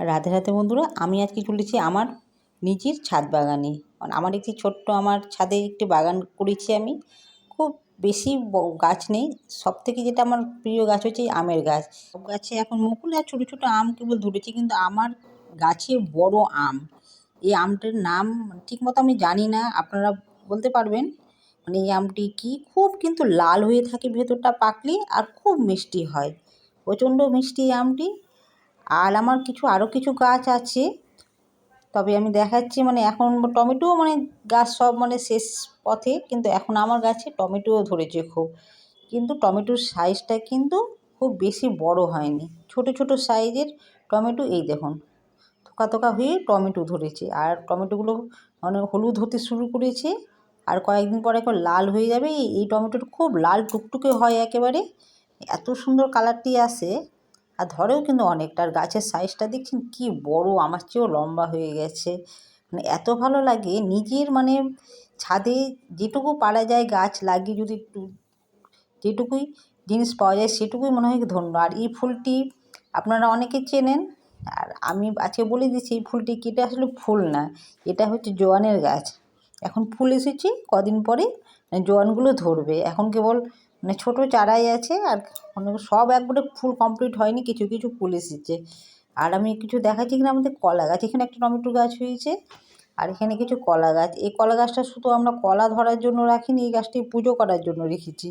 রাধে রাধে বন্ধুরা, আমি আজকে চলেছি আমার নিজের ছাদ বাগানে। আমার একটি ছোট্ট আমার ছাদে একটি বাগান করেছি আমি। খুব বেশি গাছ নেই। সবথেকে যেটা আমার প্রিয় গাছ হচ্ছে এই আমের গাছ। সব গাছে এখন মুকুল আর ছোটো ছোটো আম কেবল ধরেছে, কিন্তু আমার গাছে বড় আম। এই আমটার নাম ঠিকমতো আমি জানি না, আপনারা বলতে পারবেন? এই আমটি কি, খুব কিন্তু লাল হয়ে থাকে ভেতরটা পাকলে, আর খুব মিষ্টি হয়, প্রচণ্ড মিষ্টি এই আমটি। আর আমার আরও কিছু গাছ আছে, তবে আমি দেখাচ্ছি। এখন টমেটোও গাছ সব শেষ পথে, কিন্তু এখন আমার গাছে টমেটোও ধরেছে খুব। কিন্তু টমেটোর সাইজটা কিন্তু খুব বেশি বড় হয়নি, ছোট ছোট সাইজের টমেটো। এই দেখুন, থোকা থোকা হয়ে টমেটো ধরেছে, আর টমেটোগুলো হলুদ হতে শুরু করেছে, আর কয়েকদিন পরে একবার লাল হয়ে যাবে। এই টমেটোটা খুব লাল টুকটুকে হয় একেবারে, এত সুন্দর কালারটি আসে, আর ধরেও কিন্তু অনেকটা। আর গাছের সাইজটা দেখছেন কি বড়, আমার চেয়েও লম্বা হয়ে গেছে। এত ভালো লাগে নিজের ছাদে যেটুকু পারা যায় গাছ লাগিয়ে যদি একটু যেটুকুই জিনিস পাওয়া যায় সেটুকুই মনে হয় ধন্য। আর এই ফুলটি আপনারা অনেকে চেনেন, আর আমি আজকে বলে দিচ্ছি এই ফুলটি কি। এটা আসলে ফুল না, এটা হচ্ছে জোয়ানের গাছ। এখন ফুল এসেছে, কদিন পরে জোয়ানগুলো ধরবে। এখন কেবল ছোটো চারাই আছে, আর সব একবারে ফুল কমপ্লিট হয়নি, কিছু কিছু ফুল এসেছে। আর আমি কিছু দেখাচ্ছি এখানে আমাদের কলা গাছ। এখানে একটা টমেটো গাছ হয়েছে, আর এখানে কিছু কলা গাছ। এই কলা গাছটা শুধু আমরা কলা ধরার জন্য রাখিনি, এই গাছটি পুজো করার জন্য রেখেছি।